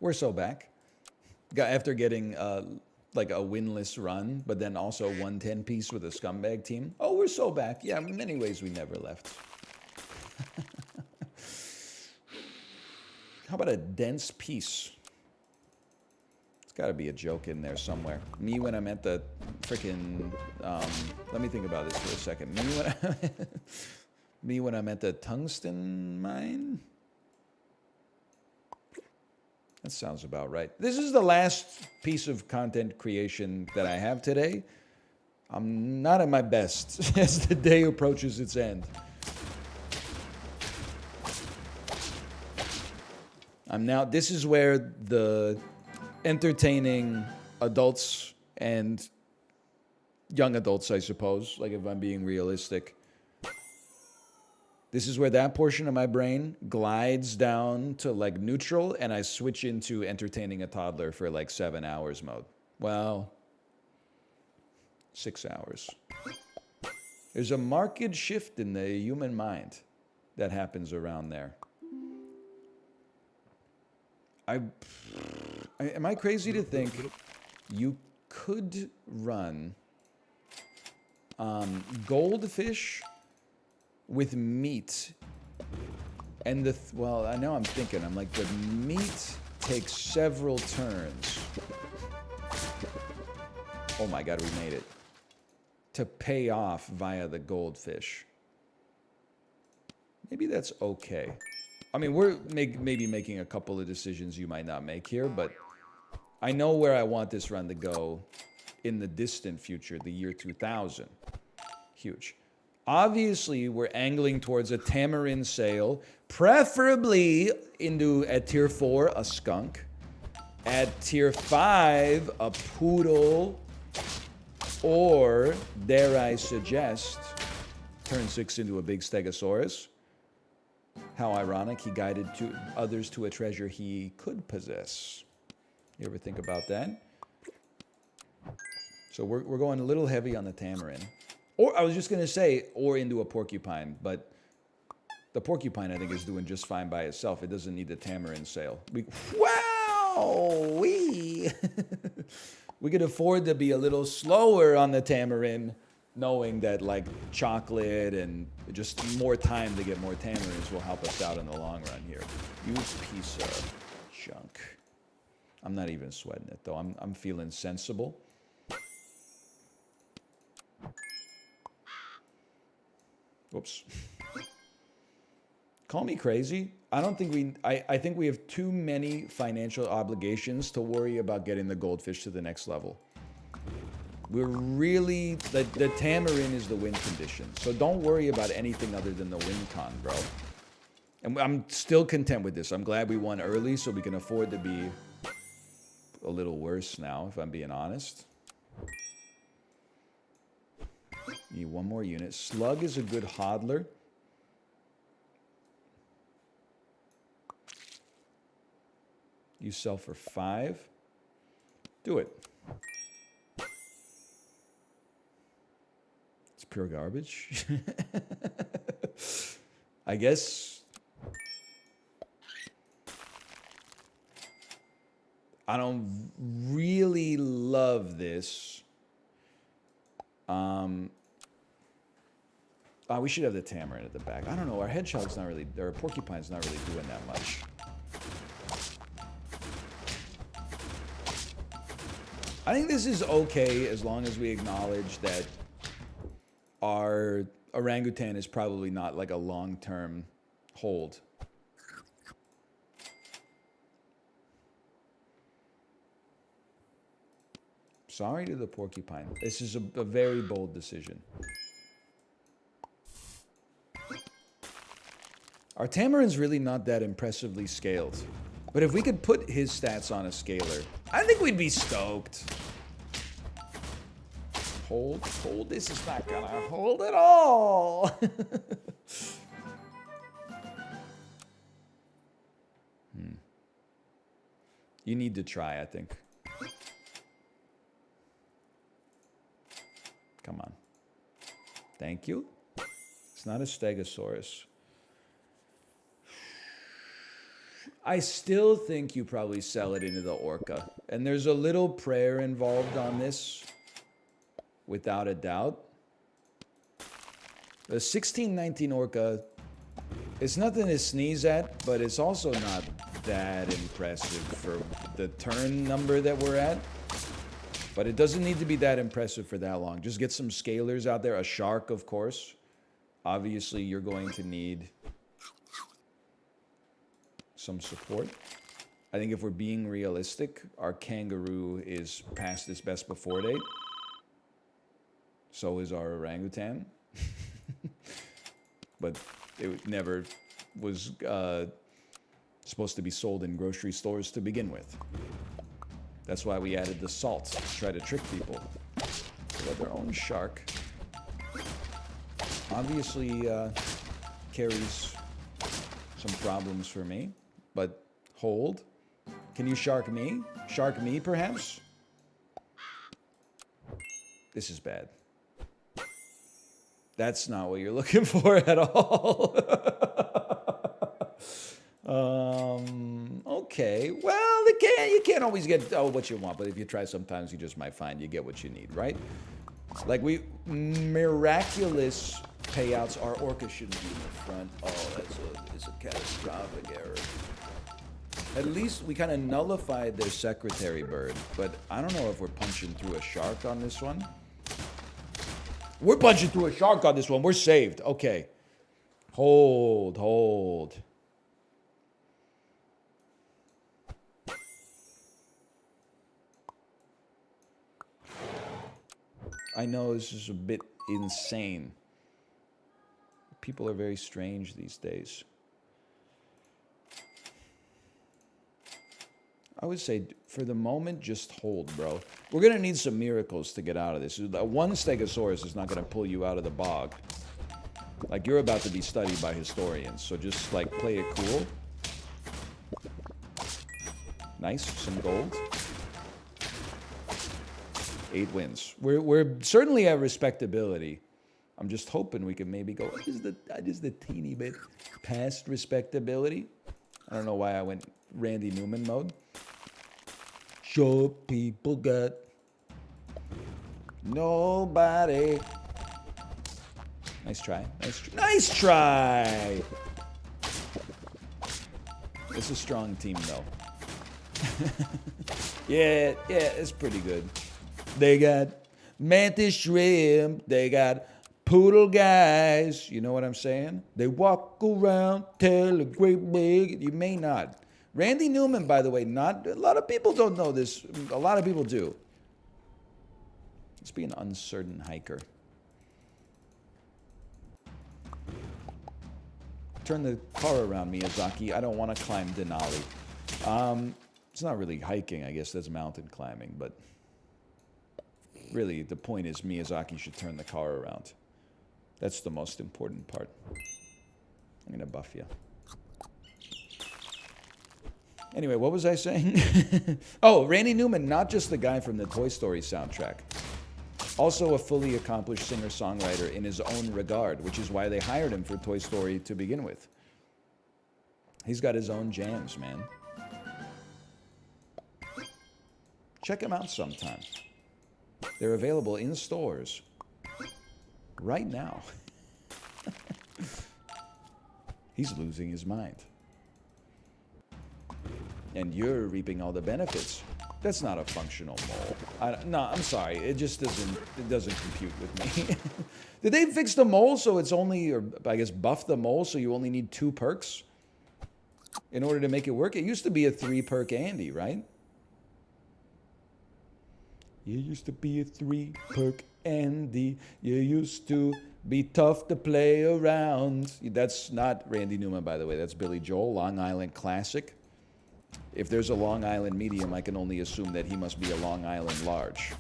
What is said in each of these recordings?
We're so back. After getting like a winless run, but then also 110 piece with a scumbag team. Oh, we're so back. Yeah, in many ways we never left. How about a dense piece? It's got to be a joke in there somewhere. Me when I'm at the freaking. Let me think about this for a second. Me when I'm at the tungsten mine. That sounds about right. This is the last piece of content creation that I have today. I'm not at my best as the day approaches its end. This is where the entertaining adults and young adults, I suppose, like if I'm being realistic, this is where that portion of my brain glides down to like neutral and I switch into entertaining a toddler for like 7 hours mode. Well, 6 hours. There's a marked shift in the human mind that happens around there. Am I crazy to think you could run goldfish with meat and well, I know I'm thinking, I'm like, the meat takes several turns. Oh my God, we made it. To pay off via the goldfish. Maybe that's okay. I mean, we're maybe making a couple of decisions you might not make here, but I know where I want this run to go in the distant future, the year 2000. Huge. Obviously, we're angling towards a tamarind sale, preferably at tier 4, a skunk. At tier 5, a poodle, or, dare I suggest, turn 6 into a big stegosaurus. How ironic, he guided others to a treasure he could possess. You ever think about that? So we're going a little heavy on the tamarind. Or I was just going to say, or into a porcupine, but the porcupine, I think, is doing just fine by itself. It doesn't need the tamarind sale. Wow! We could afford to be a little slower on the tamarind, knowing that, like, chocolate and just more time to get more tamarinds will help us out in the long run here. You piece of junk. I'm not even sweating it, though. I'm feeling sensible. Whoops. Call me crazy. I don't think I think we have too many financial obligations to worry about getting the goldfish to the next level. We're really, the tamarind is the win condition. So don't worry about anything other than the win con, bro. And I'm still content with this. I'm glad we won early so we can afford to be a little worse now, if I'm being honest. Need one more unit. Slug is a good hodler. You sell for 5. Do it. It's pure garbage. I guess. I don't really love this. We should have the tamarind at the back. I don't know. Our hedgehog's not really, or porcupine's not really doing that much. I think this is okay as long as we acknowledge that our orangutan is probably not like a long-term hold. Sorry to the porcupine. This is a very bold decision. Our tamarind's really not that impressively scaled. But if we could put his stats on a scaler, I think we'd be stoked. Hold. This is not gonna hold at all. You need to try, I think. Come on. Thank you. It's not a stegosaurus. I still think you probably sell it into the orca. And there's a little prayer involved on this, without a doubt. The 1619 orca, it's nothing to sneeze at, but it's also not that impressive for the turn number that we're at. But it doesn't need to be that impressive for that long. Just get some scalers out there. A shark, of course. Obviously, you're going to need some support. I think if we're being realistic, our kangaroo is past its best before date. So is our orangutan. But it never was supposed to be sold in grocery stores to begin with. That's why we added the salt to try to trick people. They have their own shark. Obviously carries some problems for me, but hold. Can you shark me? Shark me, perhaps? This is bad. That's not what you're looking for at all. Okay. Well, you can't always get what you want, but if you try sometimes, you just might find you get what you need, right? Like miraculous payouts. Our orca shouldn't be in the front. Oh, it's a catastrophic error. At least we kind of nullified their secretary bird, but I don't know if we're punching through a shark on this one. We're punching through a shark on this one. We're saved. Okay. Hold. I know this is a bit insane. People are very strange these days. I would say, for the moment, just hold, bro. We're going to need some miracles to get out of this. One Stegosaurus is not going to pull you out of the bog. Like, you're about to be studied by historians, so just, like, play it cool. Nice, some gold. 8 wins. We're certainly at respectability. I'm just hoping we can maybe go just a teeny bit past respectability. I don't know why I went Randy Newman mode. Short people got nobody. Nice try. Nice try. It's a strong team, though. yeah, it's pretty good. They got mantis shrimp. They got poodle guys. You know what I'm saying? They walk around, tell a great big. You may not. Randy Newman, by the way, not a lot of people don't know this. A lot of people do. Let's be an uncertain hiker. Turn the car around, Miyazaki. I don't want to climb Denali. It's not really hiking, I guess. That's mountain climbing, but really the point is Miyazaki should turn the car around. That's the most important part. I'm going to buff you. Anyway, what was I saying? Oh, Randy Newman, not just the guy from the Toy Story soundtrack. Also a fully accomplished singer-songwriter in his own regard, which is why they hired him for Toy Story to begin with. He's got his own jams, man. Check him out sometime. They're available in stores right now. He's losing his mind. And you're reaping all the benefits. That's not a functional mole. No, I'm sorry. It just doesn't compute with me. Did they fix the mole so it's only, or I guess buff the mole so you only need 2 perks in order to make it work? It used to be a 3-perk Andy, right? You used to be a 3-perk Andy. You used to be tough to play around. That's not Randy Newman, by the way. That's Billy Joel, Long Island Classic. If there's a Long Island medium, I can only assume that he must be a Long Island large.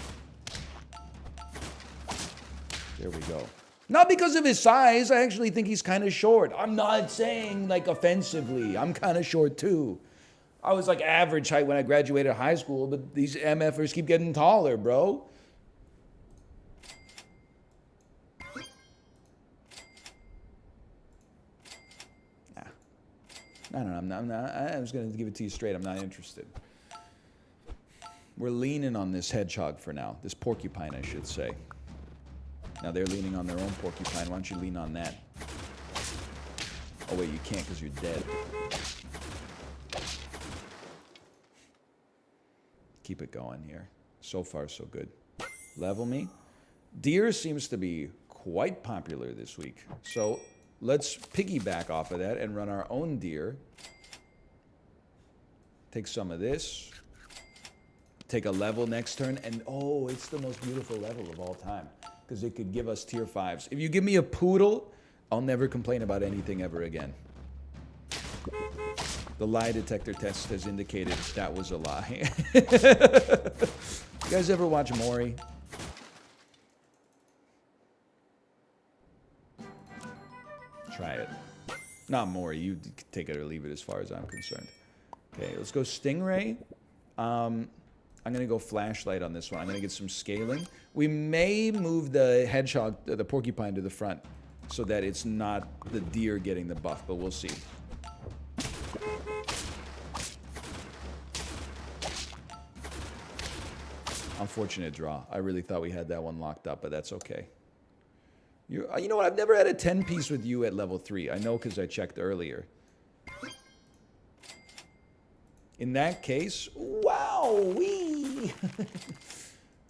There we go. Not because of his size. I actually think he's kind of short. I'm not saying, like, offensively. I'm kind of short, too. I was, like, average height when I graduated high school, but these MFers keep getting taller, bro. I don't know. I was going to give it to you straight. I'm not interested. We're leaning on this hedgehog for now. This porcupine, I should say. Now they're leaning on their own porcupine. Why don't you lean on that? Oh, wait, you can't because you're dead. Keep it going here. So far, so good. Level me. Deer seems to be quite popular this week. So let's piggyback off of that and run our own deer. Take some of this. Take a level next turn. And oh, it's the most beautiful level of all time. Because it could give us tier 5s. If you give me a poodle, I'll never complain about anything ever again. The lie detector test has indicated that was a lie. You guys ever watch Maury? Try it. Not Maury. You take it or leave it as far as I'm concerned. Okay, let's go Stingray. I'm going to go Flashlight on this one. I'm going to get some scaling. We may move the hedgehog, the porcupine to the front so that it's not the deer getting the buff, but we'll see. Unfortunate draw. I really thought we had that one locked up, but that's okay. You know what? I've never had a 10-piece with you at level 3. I know because I checked earlier. In that case, wow-wee!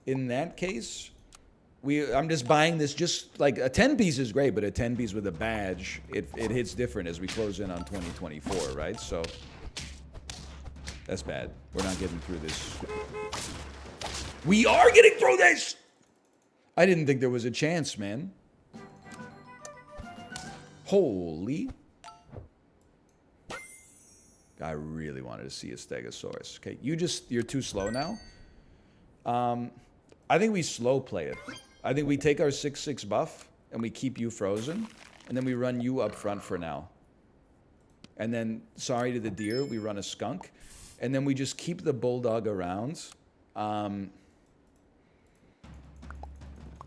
In that case, I'm just buying this just like a 10-piece is great, but a 10-piece with a badge, it hits different as we close in on 2024, right? So that's bad. We're not getting through this. We are getting through this! I didn't think there was a chance, man. Holy. I really wanted to see a Stegosaurus. Okay, you're too slow now. I think we slow play it. I think we take our 6/6 buff and we keep you frozen, and then we run you up front for now. And then, sorry to the deer, we run a skunk, and then we just keep the bulldog around.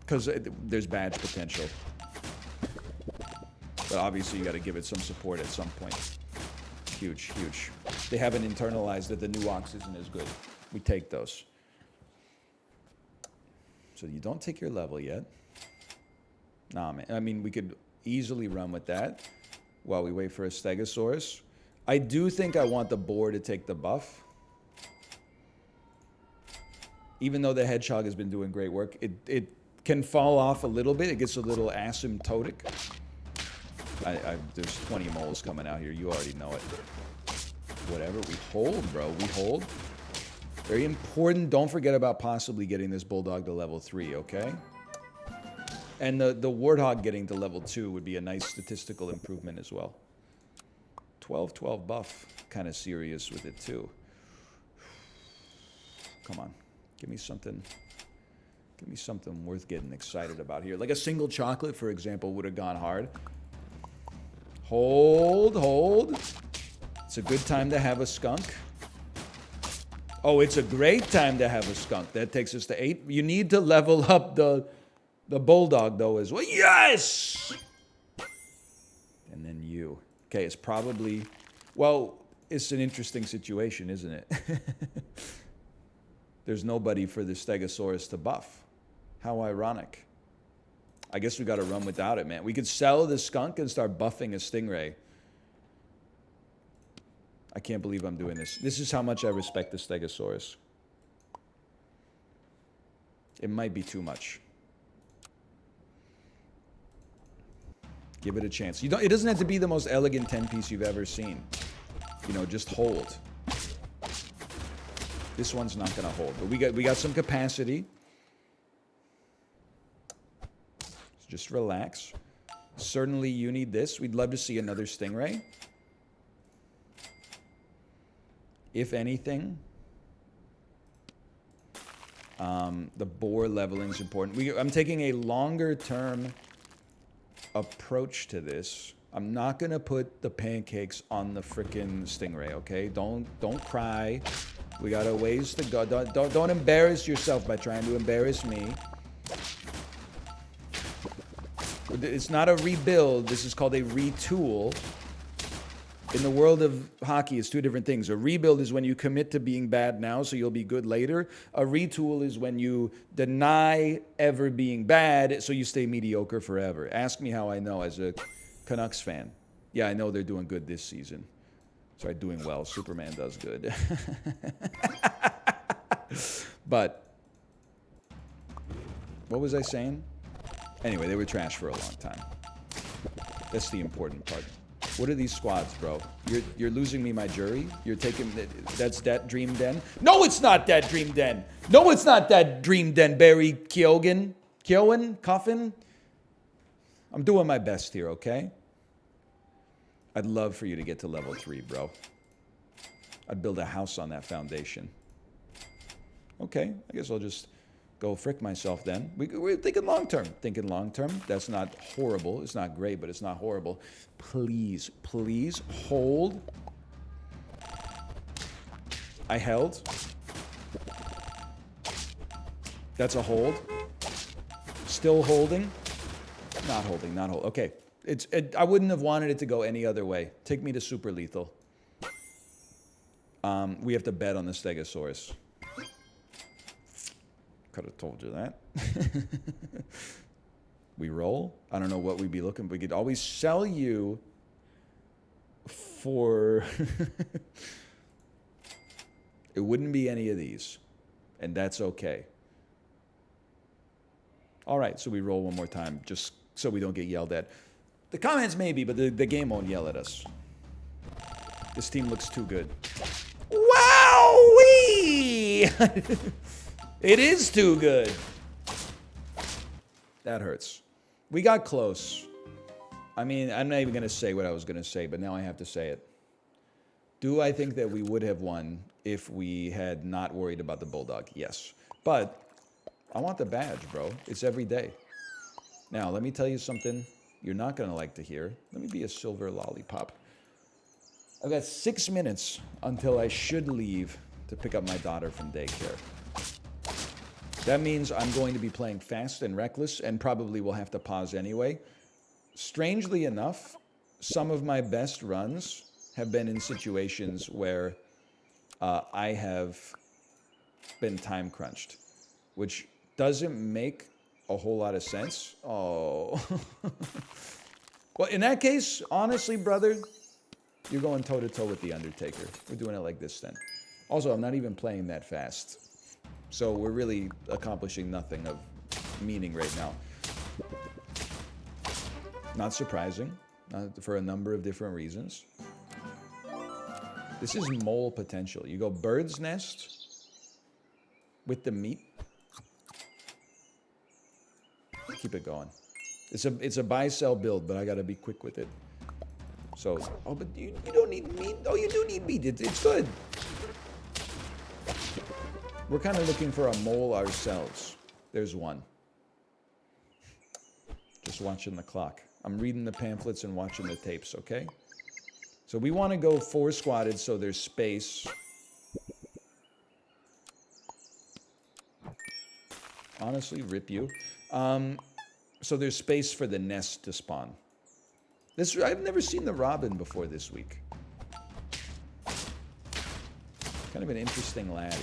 Because there's badge potential. But obviously you got to give it some support at some point. Huge, huge. They haven't internalized that the nuance isn't as good. We take those. So you don't take your level yet. Nah, man. I mean, we could easily run with that while we wait for a Stegosaurus. I do think I want the boar to take the buff. Even though the hedgehog has been doing great work, it can fall off a little bit. It gets a little asymptotic. There's 20 moles coming out here. You already know it. Whatever. We hold, bro. We hold. Very important. Don't forget about possibly getting this bulldog to level 3, okay? And the warthog getting to level 2 would be a nice statistical improvement as well. 12/12 buff. Kind of serious with it, too. Come on. Give me something. Give me something worth getting excited about here. Like a single chocolate, for example, would have gone hard. Hold, hold. It's a good time to have a skunk. Oh, it's a great time to have a skunk. That takes us to 8. You need to level up the bulldog, though, as well. Yes! And then you. Okay, it's probably... Well, it's an interesting situation, isn't it? There's nobody for the Stegosaurus to buff. How ironic. I guess we got to run without it, man. We could sell the skunk and start buffing a stingray. I can't believe I'm doing this. This is how much I respect the Stegosaurus. It might be too much. Give it a chance. It doesn't have to be the most elegant 10-piece you've ever seen. You know, just hold. This one's not going to hold. But we got some capacity. Just relax. Certainly you need this. We'd love to see another stingray. If anything, the boar leveling is important. I'm taking a longer term approach to this. I'm not going to put the pancakes on the frickin' stingray, okay? Don't cry. We got a ways to go. Don't embarrass yourself by trying to embarrass me. It's not a rebuild. This is called a retool. In the world of hockey, it's two different things. A rebuild is when you commit to being bad now, so you'll be good later. A retool is when you deny ever being bad, so you stay mediocre forever. Ask me how I know as a Canucks fan. Yeah, I know they're doing good this season. Sorry, doing well. Superman does good. But, what was I saying? Anyway, they were trash for a long time. That's the important part. What are these squads, bro? You're losing me my jury? You're taking... That's that Dream Den? No, it's not that Dream Den! No, it's not that Dream Den, Barry Keoghan. Keowen? Coffin? I'm doing my best here, okay? I'd love for you to get to level 3, bro. I'd build a house on that foundation. Okay, I guess I'll just go frick myself then. We're thinking long term. Thinking long term. That's not horrible. It's not great, but it's not horrible. Please, please hold. I held. That's a hold. Still holding. Not holding, not hold. Okay. I wouldn't have wanted it to go any other way. Take me to super lethal. We have to bet on the Stegosaurus. Could have told you that. We roll. I don't know what we'd be looking, but we could always sell you for... It wouldn't be any of these, and that's okay. All right, so we roll one more time, just so we don't get yelled at. The comments maybe, but the game won't yell at us. This team looks too good. Wowee! It is too good. That hurts. We got close. I mean, I'm not even going to say what I was going to say, but now I have to say it. Do I think that we would have won if we had not worried about the Bulldog? Yes. But I want the badge, bro. It's every day. Now, let me tell you something you're not going to like to hear. Let me be a silver lollipop. I've got 6 minutes until I should leave to pick up my daughter from daycare. That means I'm going to be playing fast and reckless and probably will have to pause anyway. Strangely enough, some of my best runs have been in situations where I have been time crunched, which doesn't make a whole lot of sense. Oh. Well, in that case, honestly, brother, you're going toe-to-toe with The Undertaker. We're doing it like this then. Also, I'm not even playing that fast. So we're really accomplishing nothing of meaning right now. Not surprising, for a number of different reasons. This is mole potential. You go bird's nest with the meat. Keep it going. It's a buy-sell build, but I gotta be quick with it. So, oh, but you don't need meat. Oh, you do need meat. It's good. We're kind of looking for a mole ourselves. There's one. Just watching the clock. I'm reading the pamphlets and watching the tapes, okay? So we want to go 4 squatted so there's space. Honestly, rip you. So there's space for the nest to spawn. I've never seen the robin before this week. Kind of an interesting laddie.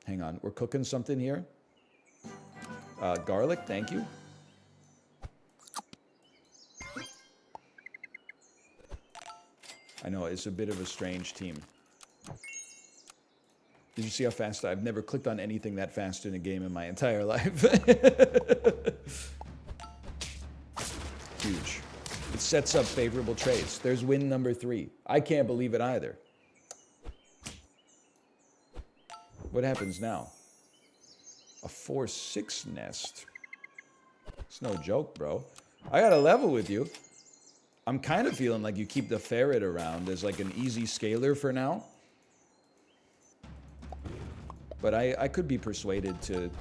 Hang on, we're cooking something here. Garlic, thank you. I know, it's a bit of a strange team. Did you see how fast I've never clicked on anything that fast in a game in my entire life? Huge. It sets up favorable trades. There's win number 3. I can't believe it either. What happens now? A 4-6 nest. It's no joke, bro. I got a level with you. I'm kind of feeling like you keep the ferret around as like an easy scaler for now. But I could be persuaded to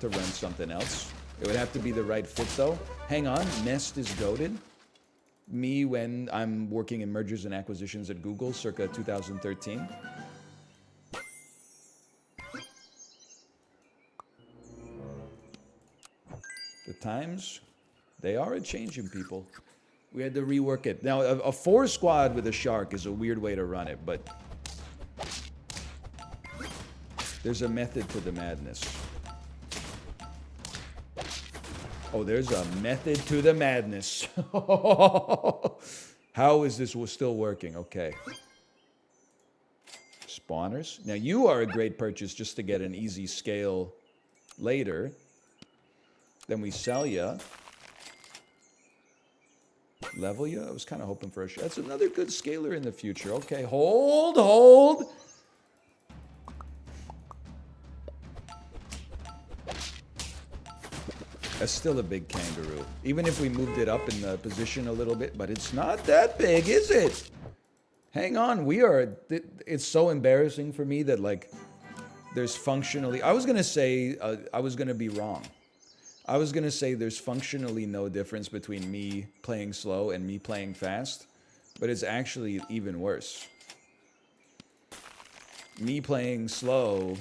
run something else. It would have to be the right fit though. Hang on, Nest is goated. Me when I'm working in mergers and acquisitions at Google circa 2013. The times, they are a-changing, people. We had to rework it. Now, a 4 squad with a shark is a weird way to run it, but there's a method to the madness. Oh, there's a method to the madness. How is this still working? Okay. Spawners. Now, you are a great purchase just to get an easy scale later. Then we sell you. Level you. I was kind of hoping for a shot. That's another good scaler in the future. Okay, hold. That's still a big kangaroo. Even if we moved it up in the position a little bit, but it's not that big, is it? Hang on, it's so embarrassing for me that, like, there's functionally, I was going to say, I was going to be wrong. I was going to say there's functionally no difference between me playing slow and me playing fast, but it's actually even worse. Me playing slow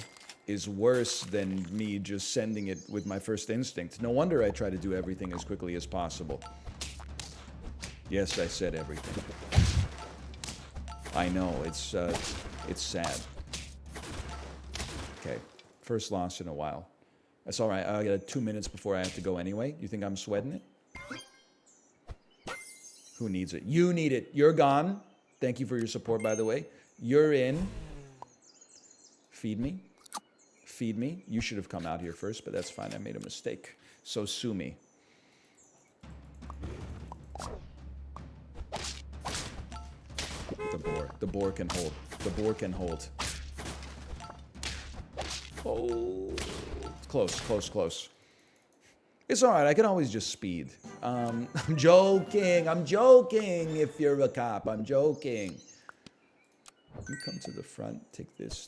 is worse than me just sending it with my first instinct. No wonder I try to do everything as quickly as possible. Yes, I said everything. I know, it's sad. Okay, first loss in a while. That's all right. I got 2 minutes before I have to go anyway. You think I'm sweating it? Who needs it? You need it. You're gone. Thank you for your support, by the way. You're in. Feed me. Feed me. You should have come out here first, but that's fine. I made a mistake. So sue me. The boar. The boar can hold. The boar can hold. Oh. Close. It's all right. I can always just speed. I'm joking. If you're a cop, I'm joking. You come to the front. Take this.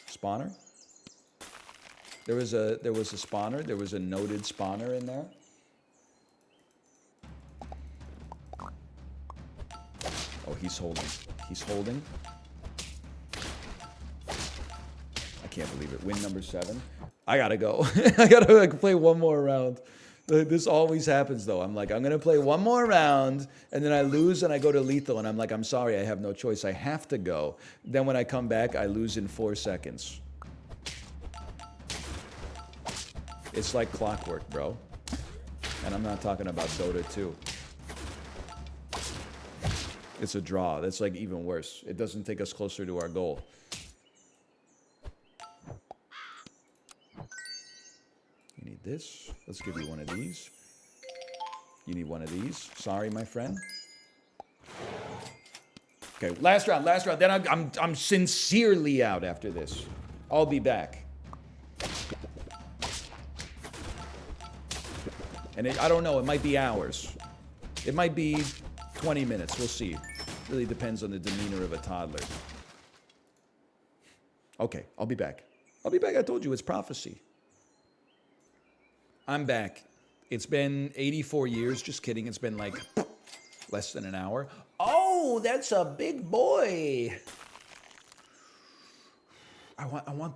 Spawner. There was a spawner. There was a noted spawner in there. Oh, he's holding. I can't believe it. Win number 7. I gotta go. I gotta play one more round. This always happens, though. I'm like, I'm gonna play one more round, and then I lose, and I go to lethal, and I'm like, I'm sorry, I have no choice. I have to go. Then when I come back, I lose in 4 seconds. It's like clockwork, bro. And I'm not talking about Dota 2. It's a draw. That's like even worse. It doesn't take us closer to our goal. You need this. Let's give you one of these. You need one of these. Sorry, my friend. Okay, last round. Then I'm sincerely out after this. I'll be back. And I don't know. It might be hours. It might be 20 minutes. We'll see. Really depends on the demeanor of a toddler. Okay, I'll be back. I told you, it's prophecy. I'm back. It's been 84 years. Just kidding. It's been like less than an hour. Oh, that's a big boy. I want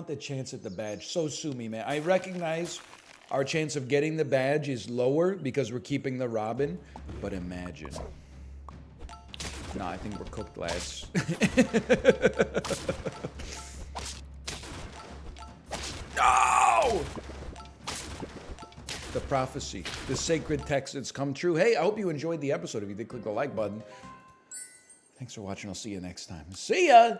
the chance at the badge. So sue me, man. I recognize our chance of getting the badge is lower because we're keeping the Robin, but imagine. Nah, I think we're cooked, lads. No! The prophecy, the sacred text, it's come true. Hey, I hope you enjoyed the episode. If you did, click the like button. Thanks for watching. I'll see you next time. See ya!